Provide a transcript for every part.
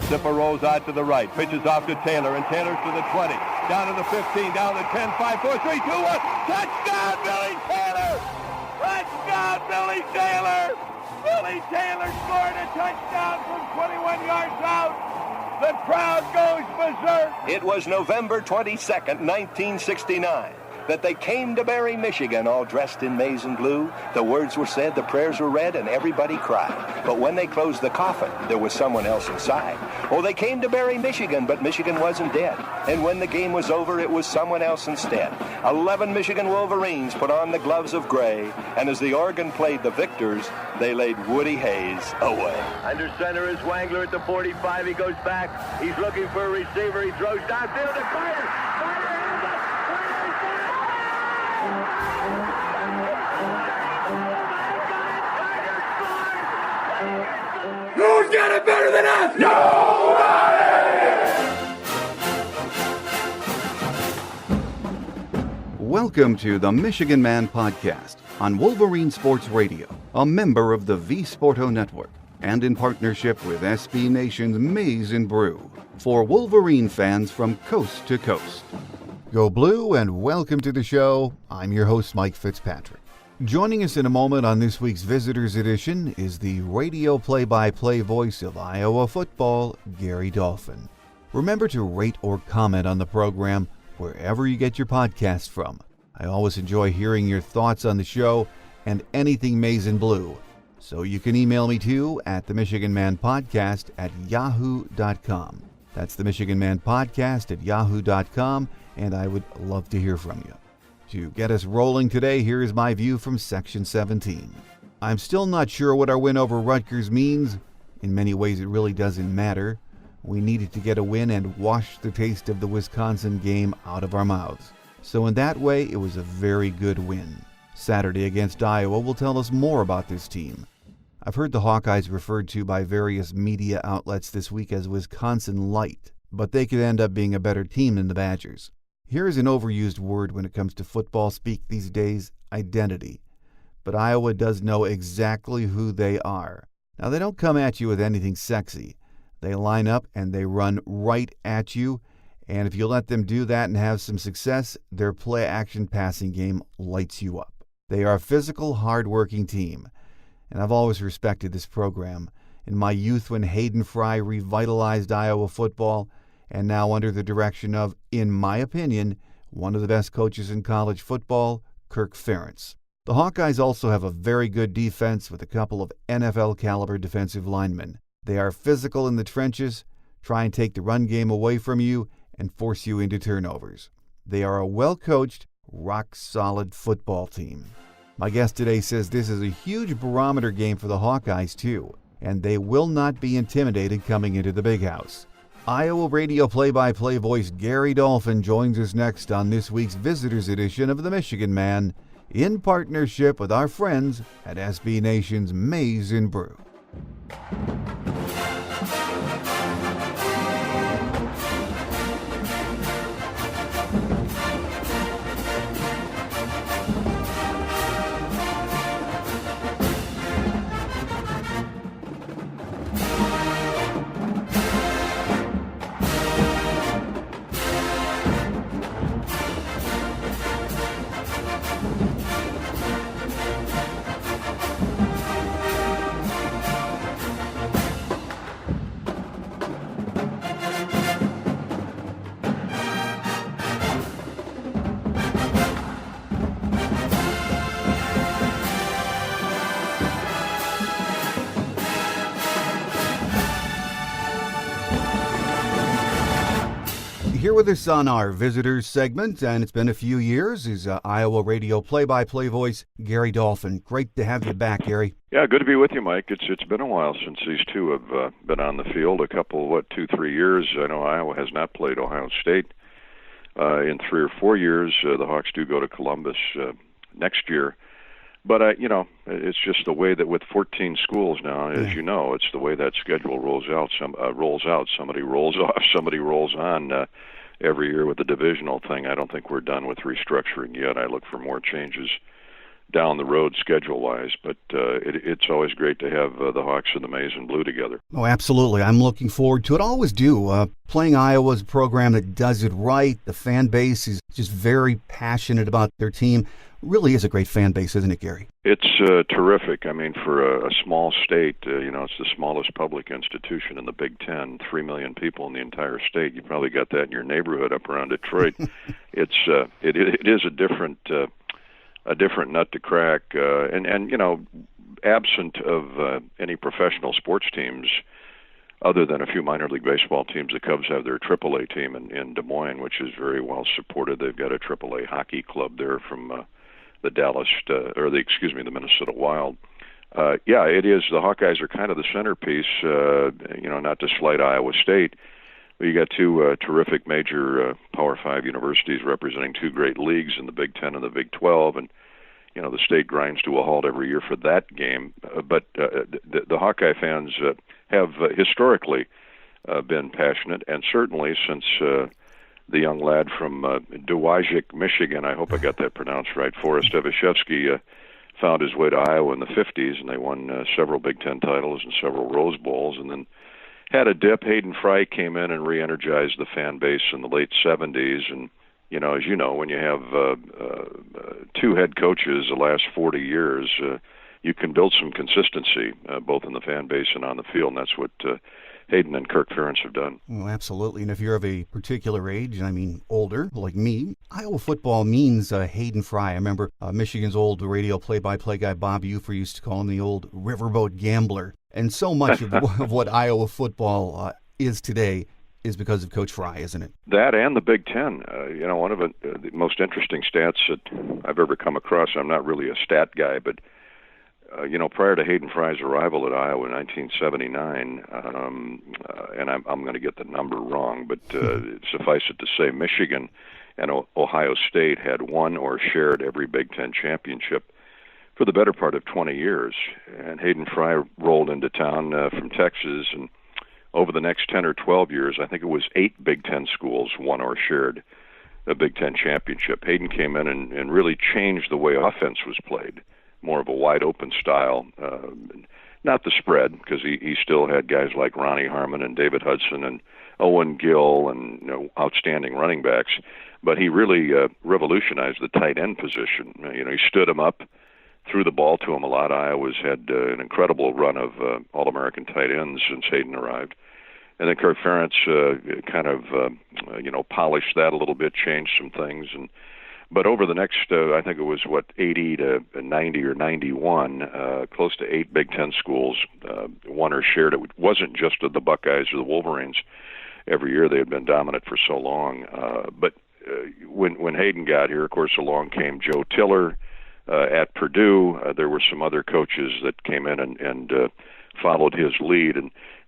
Zipper rolls out to the right, pitches off to Taylor, and Taylor's to the 20, down to the 15, down to the 10, 5, 4, 3, 2, 1. Touchdown, Billy Taylor! Touchdown, Billy Taylor! Billy Taylor scored a touchdown from 21 yards out. The crowd goes berserk. It was November 22nd, 1969. That they came to Barry, Michigan, all dressed in maize and blue. The words were said, the prayers were read, and everybody cried. But when they closed the coffin, there was someone else inside. Oh, they came to Barry, Michigan, but Michigan wasn't dead. And when the game was over, it was someone else instead. 11 Michigan Wolverines put on the gloves of gray, and as the organ played the victors, they laid Woody Hayes away. Under center is Wangler at the 45. He goes back. He's looking for a receiver. He throws downfield to Carter. Who's got it better than us? Nobody! Welcome to the Michigan Man Podcast on Wolverine Sports Radio, a member of the V Sporto Network, and in partnership with SB Nation's Maize and Brew, for Wolverine fans from coast to coast. Go Blue and welcome to the show. I'm your host, Mike Fitzpatrick. Joining us in a moment on this week's Visitors Edition is the radio play-by-play voice of Iowa football, Gary Dolphin. Remember to rate or comment on the program wherever you get your podcast from. I always enjoy hearing your thoughts on the show and anything Maize and Blue. So you can email me too at the Michigan Man Podcast at yahoo.com. That's the Michigan Man Podcast at yahoo.com, and I would love to hear from you. To get us rolling today, here is my view from Section 17. I'm still not sure what our win over Rutgers means. In many ways, it really doesn't matter. We needed to get a win and wash the taste of the Wisconsin game out of our mouths. So in that way, it was a very good win. Saturday against Iowa will tell us more about this team. I've heard the Hawkeyes referred to by various media outlets this week as Wisconsin Light, but they could end up being a better team than the Badgers. Here is an overused word when it comes to football speak these days, identity. But Iowa does know exactly who they are. Now, they don't come at you with anything sexy. They line up and they run right at you, and if you let them do that and have some success, their play-action passing game lights you up. They are a physical, hard-working team, and I've always respected this program. In my youth when Hayden Fry revitalized Iowa football, and now under the direction of, in my opinion, one of the best coaches in college football, Kirk Ferentz. The Hawkeyes also have a very good defense with a couple of NFL-caliber defensive linemen. They are physical in the trenches, try and take the run game away from you, and force you into turnovers. They are a well-coached, rock-solid football team. My guest today says this is a huge barometer game for the Hawkeyes, too, and they will not be intimidated coming into the Big House. Iowa radio play-by-play voice Gary Dolphin joins us next on this week's Visitors Edition of the Michigan Man, in partnership with our friends at SB Nation's Maize and Brew. Here with us on our Visitors segment, and it's been a few years, is Iowa radio play-by-play voice Gary Dolphin. Great to have you back, Gary. Yeah, good to be with you, Mike. It's been a while since these two have been on the field. A couple, 2-3 years. I know Iowa has not played Ohio State in 3 or 4 years. The Hawks do go to Columbus next year. But, it's just the way that with 14 schools now, as you know, it's the way that schedule rolls out. Somebody rolls off, somebody rolls on. every year with the divisional thing. I don't think we're done with restructuring yet. I look for more changes down the road schedule-wise, but it's always great to have the Hawks and the Maize and Blue together. Oh, absolutely. I'm looking forward to it. Always do. Playing Iowa is a program that does it right. The fan base is just very passionate about their team. Really is a great fan base, isn't it, Gary? It's terrific. I mean, for a small state, it's the smallest public institution in the Big Ten, 3 million people in the entire state. You probably got that in your neighborhood up around Detroit. It is a different nut to crack, and absent of any professional sports teams, other than a few minor league baseball teams, the Cubs have their AAA team in Des Moines, which is very well supported. They've got a AAA hockey club there from the the Minnesota Wild. It is. The Hawkeyes are kind of the centerpiece. Not to slight Iowa State, but you got two terrific major Power 5 universities representing two great leagues in the Big Ten and the Big 12, and the state grinds to a halt every year for that game. But the Hawkeye fans have historically been passionate, and certainly since the young lad from Dowagiac, Michigan, I hope I got that pronounced right, Forrest Evashevsky, found his way to Iowa in the 50s, and they won several Big Ten titles and several Rose Bowls, and then had a dip. Hayden Fry came in and re-energized the fan base in the late 70s, and as you know, when you have two head coaches the last 40 years, you can build some consistency, both in the fan base and on the field, and that's what Hayden and Kirk Ferentz have done. Oh, absolutely. And if you're of a particular age, I mean older, like me, Iowa football means Hayden Fry. I remember Michigan's old radio play-by-play guy, Bob Ufer, used to call him the old riverboat gambler. And so much of what Iowa football is today is because of Coach Fry, isn't it? That and the Big Ten. One of the most interesting stats that I've ever come across, I'm not really a stat guy, but prior to Hayden Fry's arrival at Iowa in 1979, and I'm going to get the number wrong, but suffice it to say, Michigan and Ohio State had won or shared every Big Ten championship for the better part of 20 years. And Hayden Fry rolled into town from Texas, and over the next 10 or 12 years, I think it was 8 Big Ten schools won or shared a Big Ten championship. Hayden came in and really changed the way offense was played. More of a wide-open style, not the spread, because he still had guys like Ronnie Harmon and David Hudson and Owen Gill and outstanding running backs, but he really revolutionized the tight end position. He stood him up, threw the ball to him a lot. Iowa's had an incredible run of All-American tight ends since Hayden arrived. And then Kirk Ferentz polished that a little bit, changed some things, but over the next, I think it was, 80 to 90 or 91, close to 8 Big Ten schools won or shared it. It wasn't just the Buckeyes or the Wolverines. Every year they had been dominant for so long. But when Hayden got here, of course, along came Joe Tiller at Purdue. There were some other coaches that came in and followed his lead.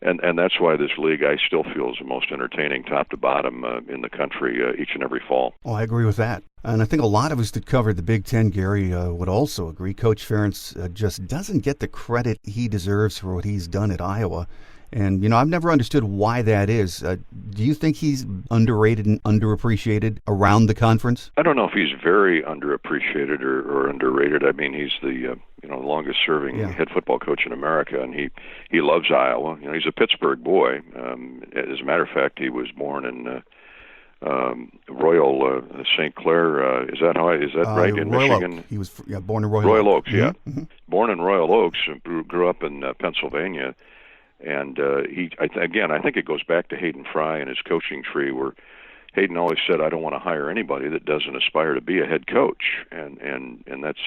And that's why this league, I still feel, is the most entertaining top to bottom in the country each and every fall. Oh, I agree with that. And I think a lot of us that covered the Big Ten, Gary, would also agree. Coach Ferentz just doesn't get the credit he deserves for what he's done at Iowa. And, I've never understood why that is. Do you think he's underrated and underappreciated around the conference? I don't know if he's very underappreciated or underrated. I mean, he's the longest-serving head football coach in America, and he loves Iowa. He's a Pittsburgh boy. As a matter of fact, he was born in Royal St. Clair. Is that right? In Royal Michigan. Oak. He was born in Royal Oaks. Yeah. Mm-hmm. Born in Royal Oaks, grew up in Pennsylvania. And I think it goes back to Hayden Fry and his coaching tree, where Hayden always said, "I don't want to hire anybody that doesn't aspire to be a head coach," and that's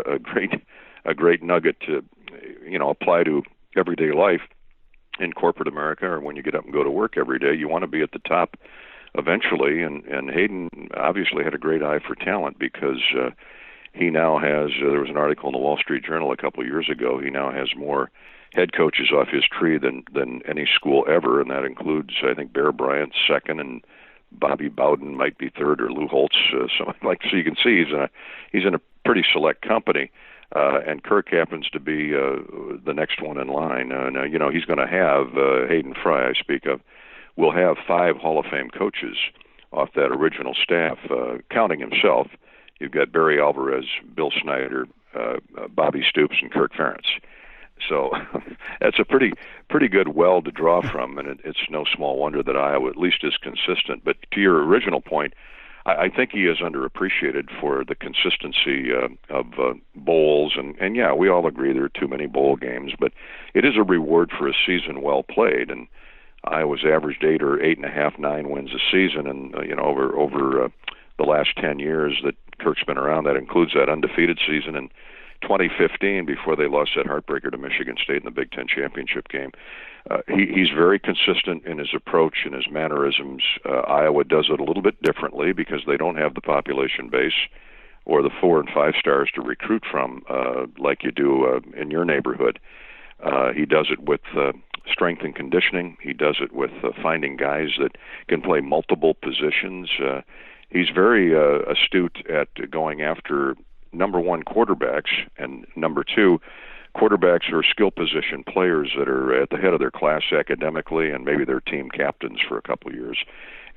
a great nugget to apply to everyday life in corporate America, or when you get up and go to work every day. You want to be at the top eventually, and Hayden obviously had a great eye for talent, because he now has. There was an article in the Wall Street Journal a couple of years ago. He now has more head coaches off his tree than any school ever, and that includes, I think, Bear Bryant second, and Bobby Bowden might be third, or Lou Holtz. So you can see he's in a pretty select company, and Kirk happens to be the next one in line. Now, he's going to have Hayden Fry, I speak of, will have 5 Hall of Fame coaches off that original staff, counting himself. You've got Barry Alvarez, Bill Snyder, Bobby Stoops, and Kirk Ferentz. So that's a pretty good well to draw from, and it's no small wonder that Iowa at least is consistent. But to your original point, I think he is underappreciated for the consistency of bowls, and yeah, we all agree there are too many bowl games, but it is a reward for a season well played, and Iowa's averaged 8 or 8.5, 9 wins a season, and over the last 10 years that Kirk's been around, that includes that undefeated season in 2015 before they lost that heartbreaker to Michigan State in the Big Ten championship game. He's very consistent in his approach and his mannerisms. Iowa does it a little bit differently because they don't have the population base or the 4 and 5 stars to recruit from like you do in your neighborhood. He does it with strength and conditioning. He does it with finding guys that can play multiple positions. He's very astute at going after, number one, quarterbacks, and number two, quarterbacks are skill position players that are at the head of their class academically, and maybe they're team captains for a couple of years.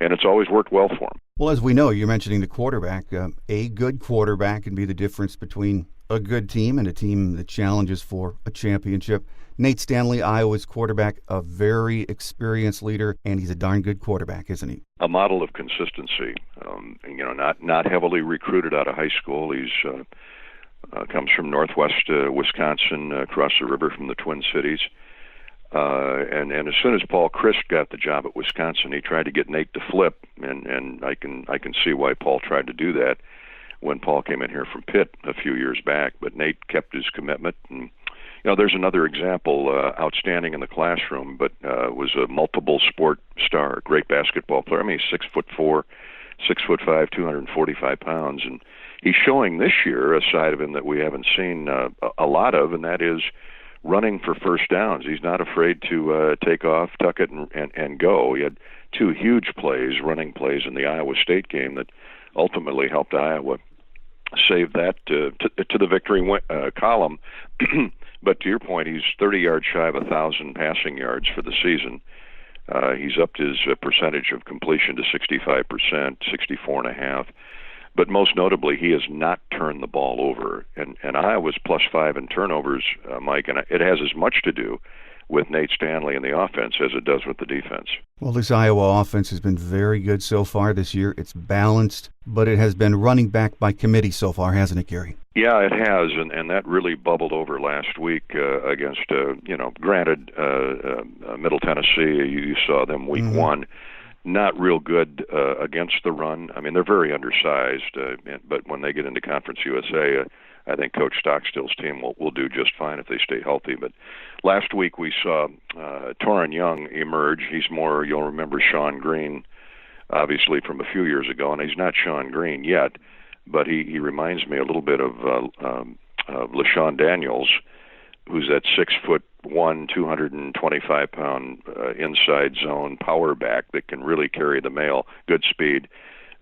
And it's always worked well for him. Well, as we know, you're mentioning the quarterback. A good quarterback can be the difference between a good team and a team that challenges for a championship. Nate Stanley, Iowa's quarterback, a very experienced leader, and he's a darn good quarterback, isn't he? A model of consistency. Not heavily recruited out of high school. He's comes from northwest Wisconsin, across the river from the Twin Cities. And as soon as Paul Chryst got the job at Wisconsin, he tried to get Nate to flip, and I can see why Paul tried to do that when Paul came in here from Pitt a few years back. But Nate kept his commitment, and there's another example, outstanding in the classroom, but was a multiple sport star, great basketball player. I mean, he's 6'4", 6'5", 245 pounds, and he's showing this year a side of him that we haven't seen a lot of, and that is running for first downs. He's not afraid to take off, tuck it, and go. He had 2 huge plays, running plays in the Iowa State game that ultimately helped Iowa save that to the victory column. But to your point, he's 30 yards shy of 1,000 passing yards for the season. He's upped his percentage of completion to 65%, 64.5%. But most notably, he has not turned the ball over. And Iowa's +5 in turnovers, Mike, and it has as much to do with Nate Stanley and the offense as it does with the defense. Well, this Iowa offense has been very good so far this year. It's balanced, but it has been running back by committee so far, hasn't it, Gary? Yeah, it has, and that really bubbled over last week against, granted, Middle Tennessee. You saw them week one. Not real good against the run. I mean, they're very undersized, but when they get into Conference USA, I think Coach Stockstill's team will do just fine if they stay healthy. But last week we saw Torrin Young emerge. He's more, you'll remember Sean Green, obviously, from a few years ago, and he's not Sean Green yet, but he reminds me a little bit of LaShawn Daniels, who's that 6'1", 225-pound inside zone power back that can really carry the mail, good speed.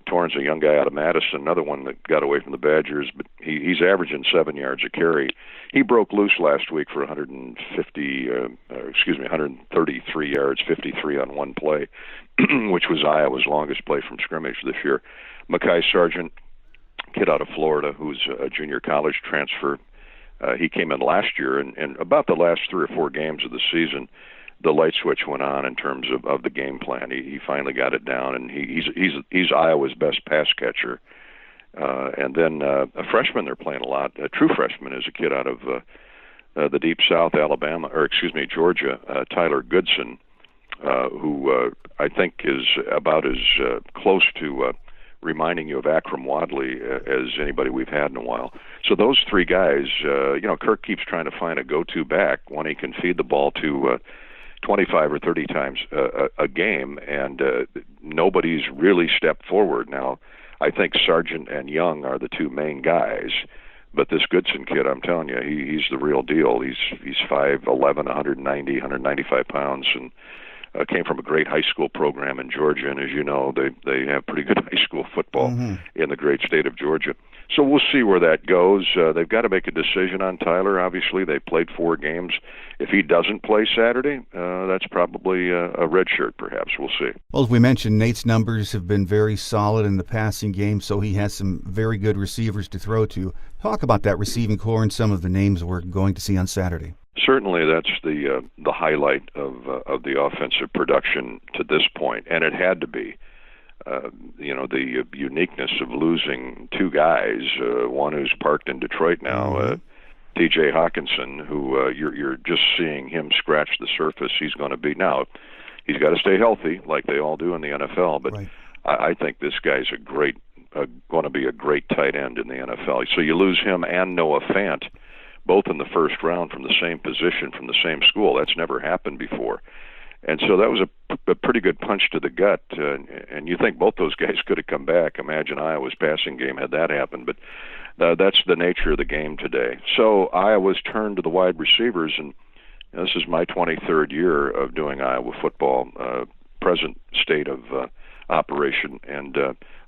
Torrin's a young guy out of Madison, another one that got away from the Badgers, but he's averaging 7 yards a carry. He broke loose last week for 133 yards, 53 on one play, which was Iowa's longest play from scrimmage this year. Mekhi Sargent, kid out of Florida, who's a junior college transfer. He came in last year, and about the last 3 or 4 games of the season, the light switch went on in terms of the game plan. He finally got it down, and he's Iowa's best pass catcher. And then a freshman they're playing a lot, a true freshman, is a kid out of the deep South, Georgia, Tyler Goodson, who I think is about as close to reminding you of Akram Wadley as anybody we've had in a while. So those 3 guys, Kirk keeps trying to find a go-to back, one he can feed the ball to 25 or 30 times a game, and nobody's really stepped forward. Now, I think Sargent and Young are the 2 main guys, but this Goodson kid, I'm telling you, he's the real deal. He's 5'11", 195 pounds, and came from a great high school program in Georgia, and as you know, they have pretty good high school football in the great state of Georgia. So we'll see where that goes. They've got to make a decision on Tyler. Obviously, they played 4 games. If he doesn't play Saturday, that's probably a red shirt, perhaps. We'll see. Well, as we mentioned, Nate's numbers have been very solid in the passing game, so he has some very good receivers to throw to. Talk about that receiving core and some of the names we're going to see on Saturday. Certainly, that's the highlight of the offensive production to this point, and it had to be. The uniqueness of losing 2 guys, one who's parked in Detroit now, T.J. Hawkinson, who you're just seeing him scratch the surface. He's going to be now. He's got to stay healthy, like they all do in the NFL. But right. I think this guy's going to be a great tight end in the NFL. So you lose him and Noah Fant, both in the first round from the same position, from the same school. That's never happened before. And so that was a pretty good punch to the gut. And you think both those guys could have come back. Imagine Iowa's passing game had that happened. But that's the nature of the game today. So Iowa's turned to the wide receivers, and this is my 23rd year of doing Iowa football, present state of operation. And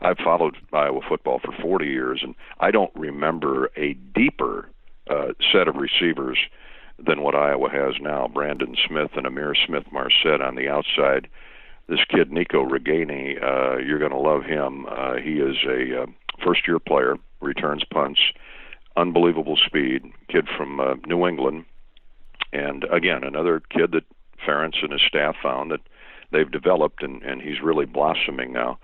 I've followed Iowa football for 40 years, and I don't remember a deeper set of receivers than what Iowa has now. Brandon Smith and Amir Smith-Marset on the outside. This kid, Nico Reganey, you're going to love him. He is a first-year player, returns punts, unbelievable speed, kid from New England. And, again, another kid that Ferentz and his staff found that they've developed, and he's really blossoming now.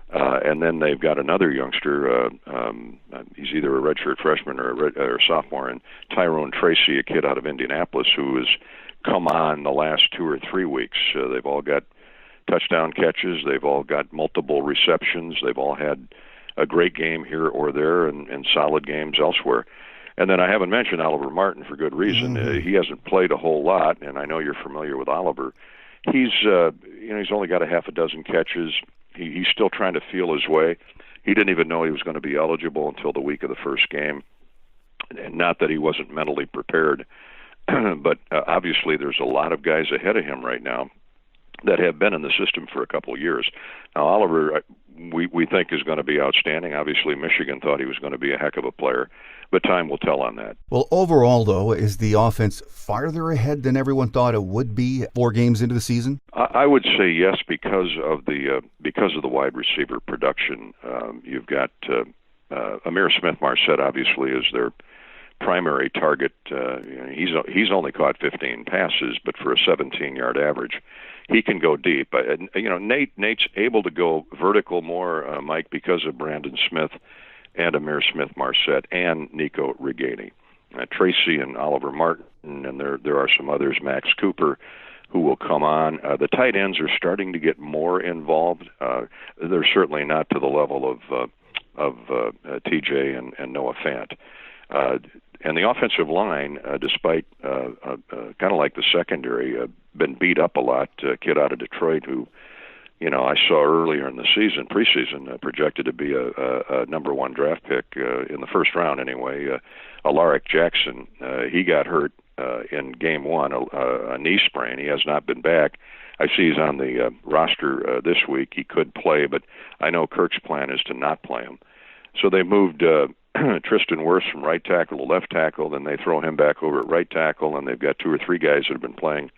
And then they've got another youngster. He's either a redshirt freshman or a sophomore, and Tyrone Tracy, a kid out of Indianapolis, who has come on the last 2 or 3 weeks. They've all got touchdown catches. They've all got multiple receptions. They've all had a great game here or there and solid games elsewhere. And then I haven't mentioned Oliver Martin for good reason. He hasn't played a whole lot, and I know you're familiar with Oliver. He's only got a half a dozen catches. He's still trying to feel his way. He didn't even know he was going to be eligible until the week of the first game. And not that he wasn't mentally prepared, but obviously there's a lot of guys ahead of him right now that have been in the system for a couple of years. Now, Oliver, we think is going to be outstanding. Obviously, Michigan thought he was going to be a heck of a player, but time will tell on that. Well, overall, though, is the offense farther ahead than everyone thought it would be 4 games into the season? I would say yes, because of the wide receiver production. You've got Amir Smith-Marset, obviously, is their primary target. He's only caught 15 passes, but for a 17-yard average, he can go deep. Nate's able to go vertical more, Mike, because of Brandon Smith and Amir Smith-Marset and Nico Reganey. Tracy and Oliver Martin, and there are some others, Max Cooper, who will come on. The tight ends are starting to get more involved. They're certainly not to the level of TJ and Noah Fant. And the offensive line, despite kind of like the secondary, been beat up a lot. A kid out of Detroit who, I saw earlier in the season, preseason, projected to be a number 1 draft pick in the first round anyway. Alaric Jackson, he got hurt in game 1, a knee sprain. He has not been back. I see he's on the roster this week. He could play, but I know Kirk's plan is to not play him. So they moved Tristan Wirfs from right tackle to left tackle, then they throw him back over at right tackle, and they've got 2 or 3 guys that have been playing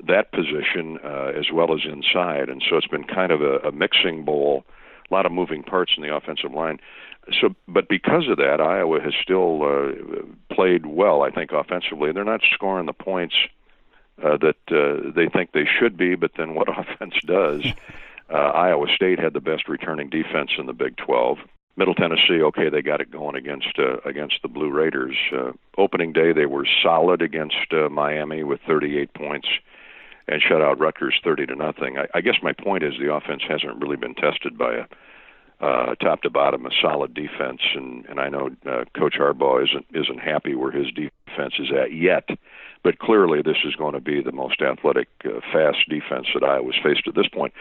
that position as well as inside. And so it's been kind of a mixing bowl, a lot of moving parts in the offensive line. So, but because of that, Iowa has still played well, I think, offensively. They're not scoring the points that they think they should be, but then what offense does? Iowa State had the best returning defense in the Big 12. Middle Tennessee, okay, they got it going against the Blue Raiders. Opening day, they were solid against Miami with 38 points and shut out Rutgers 30-0. I guess my point is the offense hasn't really been tested by a top to bottom, a solid defense, and I know Coach Harbaugh isn't happy where his defense is at yet. But clearly, this is going to be the most athletic, fast defense that Iowa's faced at this point.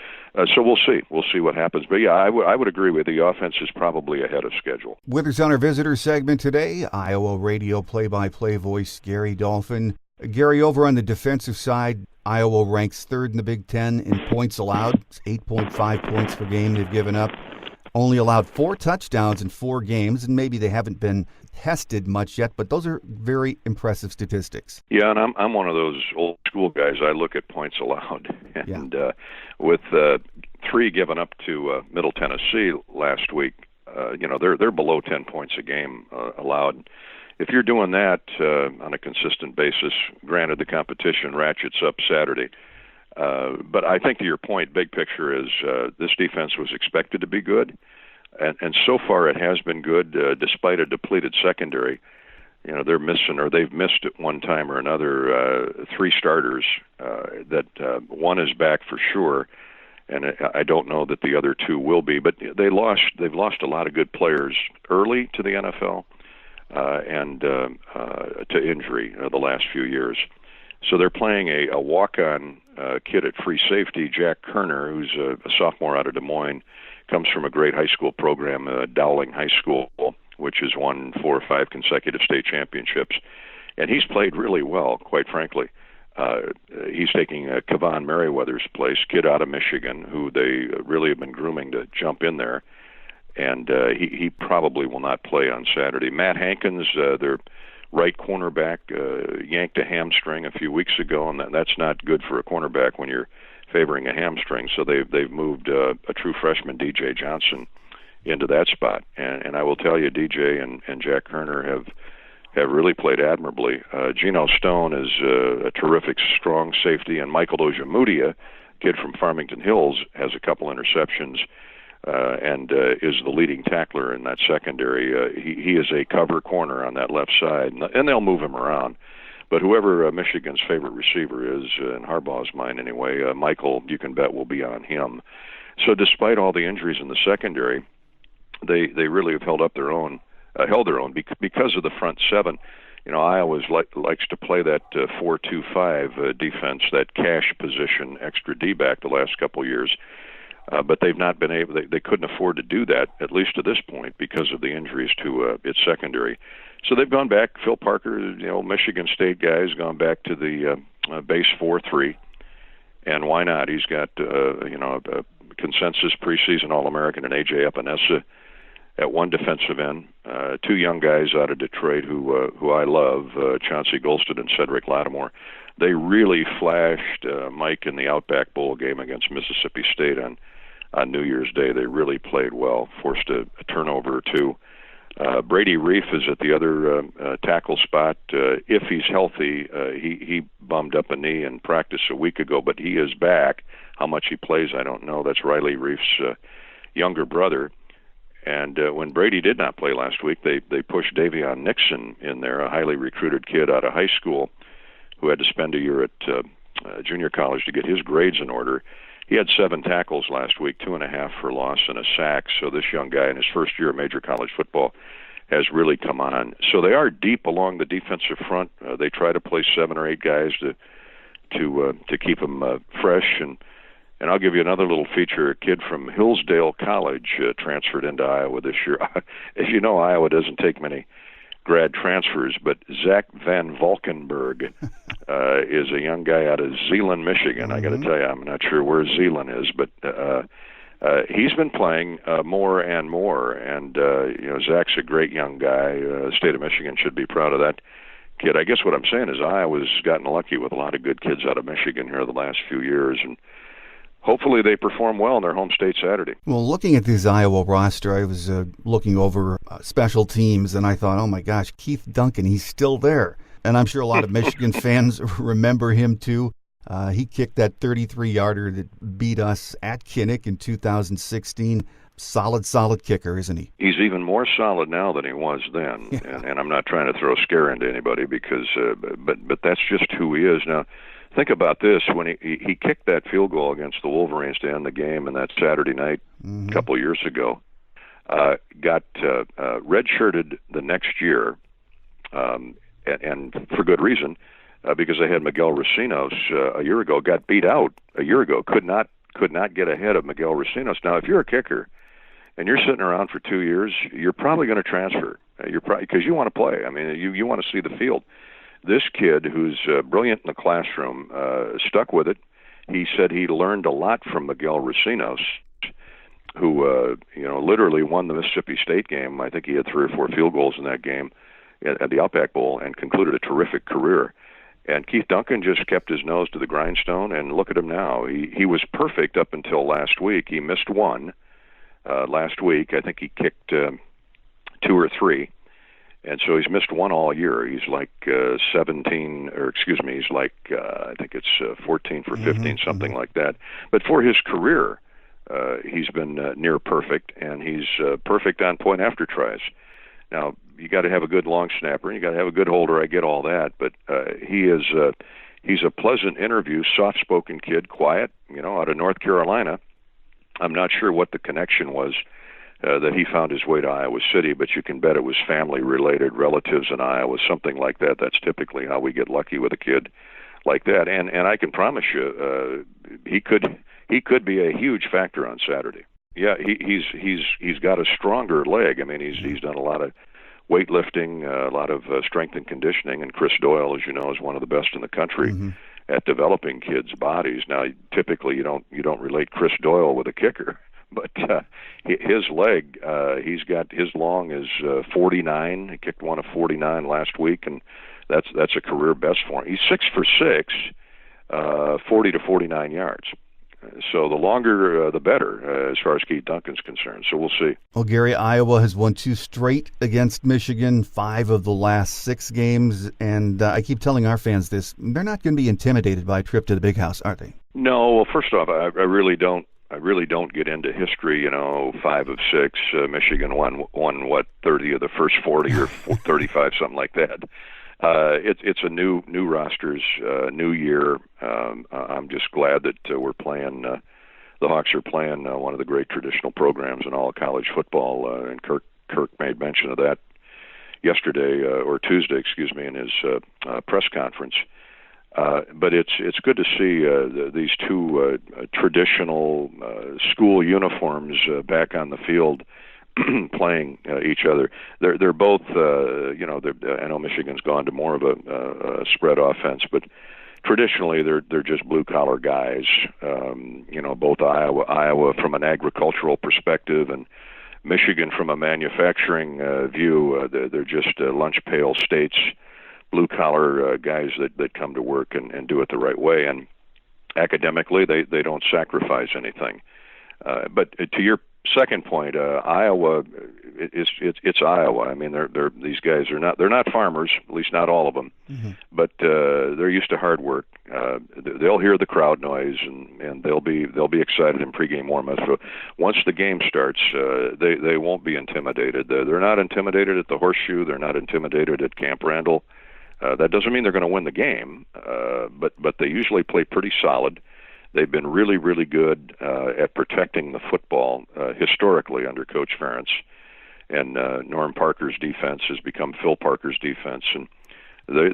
So we'll see. We'll see what happens. But yeah, I would agree with you. The offense is probably ahead of schedule. With us on our visitor segment today, Iowa radio play-by-play voice Gary Dolphin. Gary, over on the defensive side, Iowa ranks 3rd in the Big Ten in points allowed. It's 8.5 points per game they've given up. only allowed 4 touchdowns in 4 games, and maybe they haven't been tested much yet, but those are very impressive statistics. Yeah, and I'm one of those old school guys. I look at points allowed, and with 3 given up to Middle Tennessee last week, they're below 10 points a game allowed. If you're doing that on a consistent basis, granted the competition ratchets up Saturday, but I think to your point, big picture is this defense was expected to be good. And so far it has been good, despite a depleted secondary. They're missing, or they've missed at one time or another, 3 starters. That one is back for sure, and I don't know that the other 2 will be. But they've lost a lot of good players early to the NFL and to injury the last few years. So they're playing a walk-on kid at free safety, Jack Kerner, who's a sophomore out of Des Moines. Comes from a great high school program, Dowling High School, which has won 4 or 5 consecutive state championships. And he's played really well, quite frankly. He's taking Kevon Merriweather's place, kid out of Michigan, who they really have been grooming to jump in there. And he probably will not play on Saturday. Matt Hankins, their right cornerback, yanked a hamstring a few weeks ago, and that's not good for a cornerback when you're favoring a hamstring, so they've moved a true freshman, DJ Johnson, into that spot. And I will tell you, DJ and Jack Kerner have really played admirably. Geno Stone is a terrific, strong safety, and Michael Ojemudia, kid from Farmington Hills, has a couple interceptions and is the leading tackler in that secondary. He is a cover corner on that left side, and they'll move him around. But whoever Michigan's favorite receiver is, in Harbaugh's mind anyway, Michael, you can bet, will be on him. So despite all the injuries in the secondary, they really have held their own because of the front 7. Iowa likes to play that 4-2-5 defense, that cash position, extra D-back the last couple of years. But they've not been able. They couldn't afford to do that, at least to this point, because of the injuries to its secondary. So they've gone back. Phil Parker, Michigan State guy, has gone back to the base 4-3, and why not? He's got a consensus preseason All-American and A.J. Epinesa at one defensive end. 2 young guys out of Detroit who I love, Chauncey Golston and Cedric Lattimore. They really flashed Mike in the Outback Bowl game against Mississippi State on New Year's Day. They really played well, forced a turnover or 2. Brady Reef is at the other tackle spot. If he's healthy, he bummed up a knee in practice a week ago, but he is back. How much he plays, I don't know. That's Riley Reef's younger brother. And when Brady did not play last week, they pushed Davion Nixon in there, a highly recruited kid out of high school who had to spend a year at junior college to get his grades in order. He had 7 tackles last week, 2.5 for loss and a sack. So this young guy in his first year of major college football has really come on. So they are deep along the defensive front. They try to play 7 or 8 guys to keep them fresh. And I'll give you another little feature. A kid from Hillsdale College transferred into Iowa this year. As you know, Iowa doesn't take many grad transfers, but Zach Van Valkenburg is a young guy out of Zeeland, Michigan. I got to tell you, I'm not sure where Zeeland is, but he's been playing more and more. And Zach's a great young guy. The state of Michigan should be proud of that kid. I guess what I'm saying is Iowa's gotten lucky with a lot of good kids out of Michigan here the last few years, and hopefully they perform well in their home state Saturday. Well, looking at this Iowa roster, I was looking over special teams, and I thought, oh my gosh, Keith Duncan, he's still there. And I'm sure a lot of Michigan fans remember him too. He kicked that 33-yarder that beat us at Kinnick in 2016. Solid kicker, isn't he? He's even more solid now than he was then. Yeah. And I'm not trying to throw scare into anybody because, but that's just who he is now. Think about this: when he kicked that field goal against the Wolverines to end the game, and that Saturday night a couple of years ago, got redshirted the next year, and for good reason, because they had Miguel Recinos a year ago. Got beat out a year ago. Could not get ahead of Miguel Recinos. Now, if you're a kicker and you're sitting around for 2 years, you're probably going to transfer. You're probably because you want to play. I mean, you want to see the field. This kid, who's brilliant in the classroom, stuck with it. He said he learned a lot from Miguel Recinos. who literally won the Mississippi State game. I think he had 3 or 4 field goals in that game at the Outback Bowl and concluded a terrific career. And Keith Duncan just kept his nose to the grindstone, and look at him now. He was perfect up until last week. He missed one last week. I think he kicked 2 or 3. And so he's missed one all year. He's like he's like, I think it's 14 for 15, something like that. But for his career, he's been near perfect, and he's perfect on point after tries. Now, you got to have a good long snapper, and you got to have a good holder. I get all that, but he's a pleasant interview, soft-spoken kid, quiet, out of North Carolina. I'm not sure what the connection was that he found his way to Iowa City, but you can bet it was family-related, relatives in Iowa, something like that. That's typically how we get lucky with a kid like that. And I can promise you, he could be a huge factor on Saturday. Yeah, he's got a stronger leg. I mean, he's done a lot of weightlifting, a lot of strength and conditioning, and Chris Doyle, as you know, is one of the best in the country at developing kids' bodies. Now, typically you don't relate Chris Doyle with a kicker, but his leg, he's got his long is 49. He kicked one of 49 last week, and that's a career best for him. He's 6 for 6, 40 to 49 yards. So the longer, the better, as far as Keith Duncan's concerned. So we'll see. Well, Gary, Iowa has won 2 straight against Michigan, 5 of the last 6 games. And I keep telling our fans this, they're not going to be intimidated by a trip to the Big House, are they? No. Well, first off, I really don't get into history. 5 of 6. Michigan won 30 of the first 40 or 35, something like that. It's a new rosters, new year. I'm just glad that we're playing. The Hawks are playing one of the great traditional programs in all of college football, and Kirk made mention of that yesterday or Tuesday, in his press conference. But it's good to see these 2 traditional school uniforms back on the field. Playing each other. They're both, I know Michigan's gone to more of a spread offense, but traditionally they're just blue collar guys. Both Iowa from an agricultural perspective, and Michigan from a manufacturing view. They're just lunch pail states, blue collar guys that come to work and do it the right way. And academically, they don't sacrifice anything. But to your second point, Iowa, it's Iowa. I mean, these guys they're not farmers, at least not all of them, but they're used to hard work. They'll hear the crowd noise and they'll be excited in pregame warm-up. So once the game starts, they won't be intimidated. They're not intimidated at the Horseshoe. They're not intimidated at Camp Randall. That doesn't mean they're going to win the game, but they usually play pretty solid. They've been really, really good at protecting the football historically under Coach Ferentz. And Norm Parker's defense has become Phil Parker's defense. And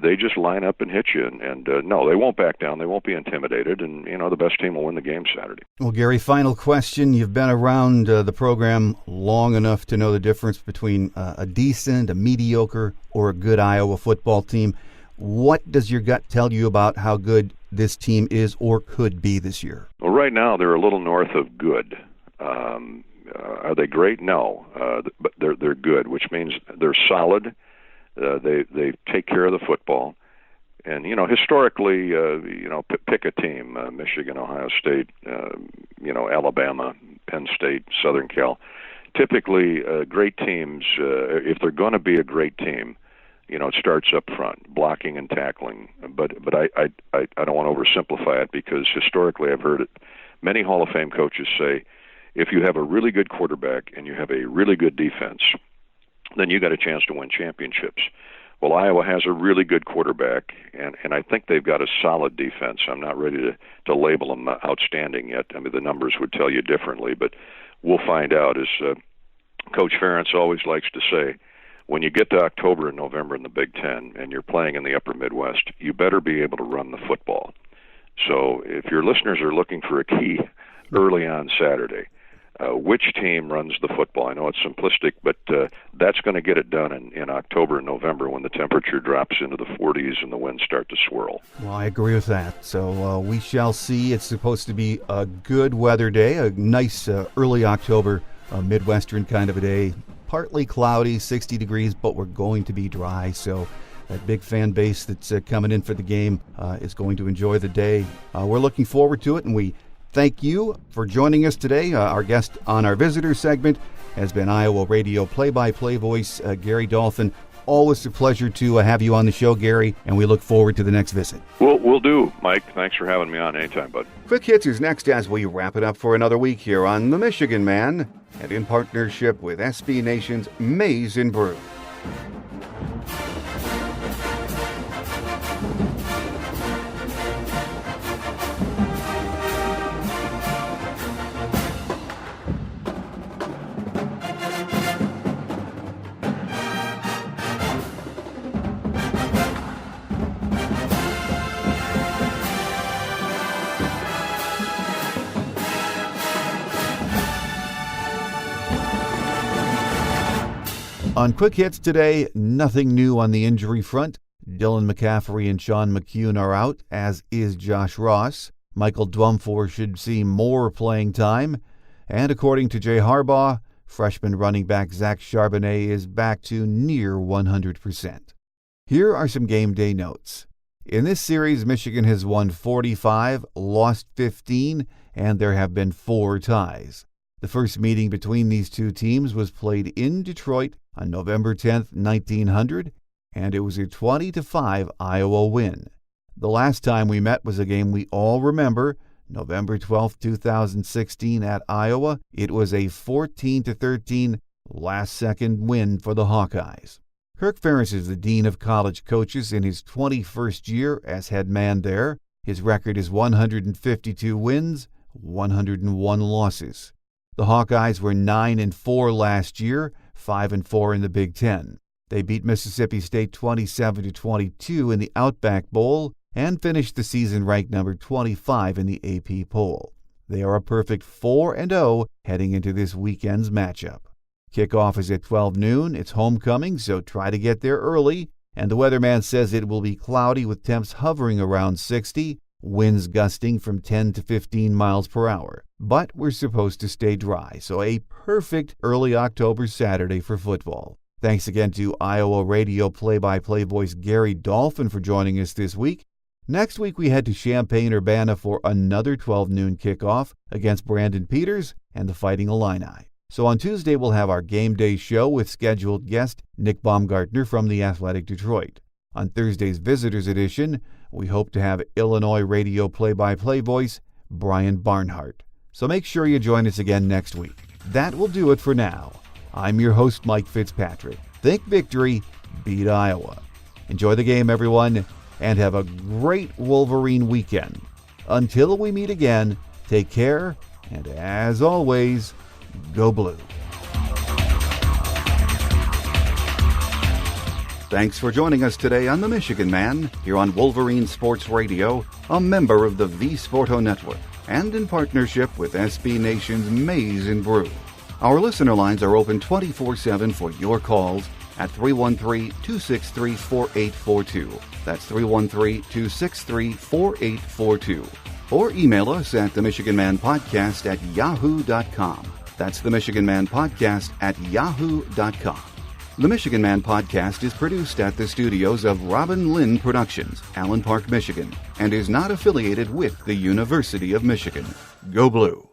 they just line up and hit you. And no, they won't back down. They won't be intimidated. And, the best team will win the game Saturday. Well, Gary, final question. You've been around the program long enough to know the difference between a decent, a mediocre, or a good Iowa football team. What does your gut tell you about how good this team is or could be this year? Well, right now they're a little north of good. Are they great? No, but they're good, which means they're solid. They take care of the football, and historically, pick a team: Michigan, Ohio State, Alabama, Penn State, Southern Cal. Typically, great teams, if they're going to be a great team, it starts up front, blocking and tackling. But I don't want to oversimplify it, because historically I've heard it. Many Hall of Fame coaches say, if you have a really good quarterback and you have a really good defense, then you got a chance to win championships. Well, Iowa has a really good quarterback, and I think they've got a solid defense. I'm not ready to label them outstanding yet. I mean, the numbers would tell you differently, but we'll find out. As Coach Ferentz always likes to say, when you get to October and November in the Big Ten and you're playing in the upper Midwest, you better be able to run the football. So if your listeners are looking for a key early on Saturday, which team runs the football. I know it's simplistic, but that's going to get it done in October and November when the temperature drops into the 40s and the winds start to swirl. Well, I agree with that. So we shall see. It's supposed to be a good weather day, a nice early October Midwestern kind of a day. Partly cloudy, 60 degrees, but we're going to be dry. So that big fan base that's coming in for the game is going to enjoy the day. We're looking forward to it, and we thank you for joining us today. Our guest on our visitor segment has been Iowa radio play-by-play voice Gary Dolphin. Always a pleasure to have you on the show, Gary, and we look forward to the next visit. We'll do, Mike. Thanks for having me on anytime, bud. Quick Hits is next as we wrap it up for another week here on The Michigan Man and in partnership with SB Nation's Maize and Brew. On Quick Hits today, nothing new on the injury front. Dylan McCaffrey and Sean McCune are out, as is Josh Ross. Michael Dwumfor should see more playing time. And according to Jay Harbaugh, freshman running back Zach Charbonnet is back to near 100%. Here are some game day notes. In this series, Michigan has won 45, lost 15, and there have been 4 ties. The first meeting between these two teams was played in Detroit on November 10, 1900, and it was a 20-5 Iowa win. The last time we met was a game we all remember, November 12, 2016 at Iowa. It was a 14-13 last-second win for the Hawkeyes. Kirk Ferentz is the Dean of College Coaches in his 21st year as head man there. His record is 152 wins, 101 losses. The Hawkeyes were 9-4 last year, 5-4 in the Big Ten. They beat Mississippi State 27-22 in the Outback Bowl and finished the season ranked number 25 in the AP poll. They are a perfect 4-0 heading into this weekend's matchup. Kickoff is at 12 noon. It's homecoming, so try to get there early. And the weatherman says it will be cloudy with temps hovering around 60, winds gusting from 10 to 15 miles per hour. But we're supposed to stay dry, so a perfect early October Saturday for football. Thanks again to Iowa radio play-by-play voice Gary Dolphin for joining us this week. Next week we head to Champaign-Urbana for another 12 noon kickoff against Brandon Peters and the Fighting Illini. So on Tuesday we'll have our game day show with scheduled guest Nick Baumgartner from the Athletic Detroit. On Thursday's Visitors Edition, we hope to have Illinois radio play-by-play voice Brian Barnhart. So make sure you join us again next week. That will do it for now. I'm your host, Mike Fitzpatrick. Think victory, beat Iowa. Enjoy the game, everyone, and have a great Wolverine weekend. Until we meet again, take care, and as always, go Blue. Thanks for joining us today on The Michigan Man, here on Wolverine Sports Radio, a member of the V Sporto Network, and in partnership with SB Nation's Maize and Brew. Our listener lines are open 24/7 for your calls at 313-263-4842. That's 313-263-4842. Or email us at themichiganmanpodcast@yahoo.com. That's themichiganmanpodcast@yahoo.com. The Michigan Man Podcast is produced at the studios of Robin Lynn Productions, Allen Park, Michigan, and is not affiliated with the University of Michigan. Go Blue!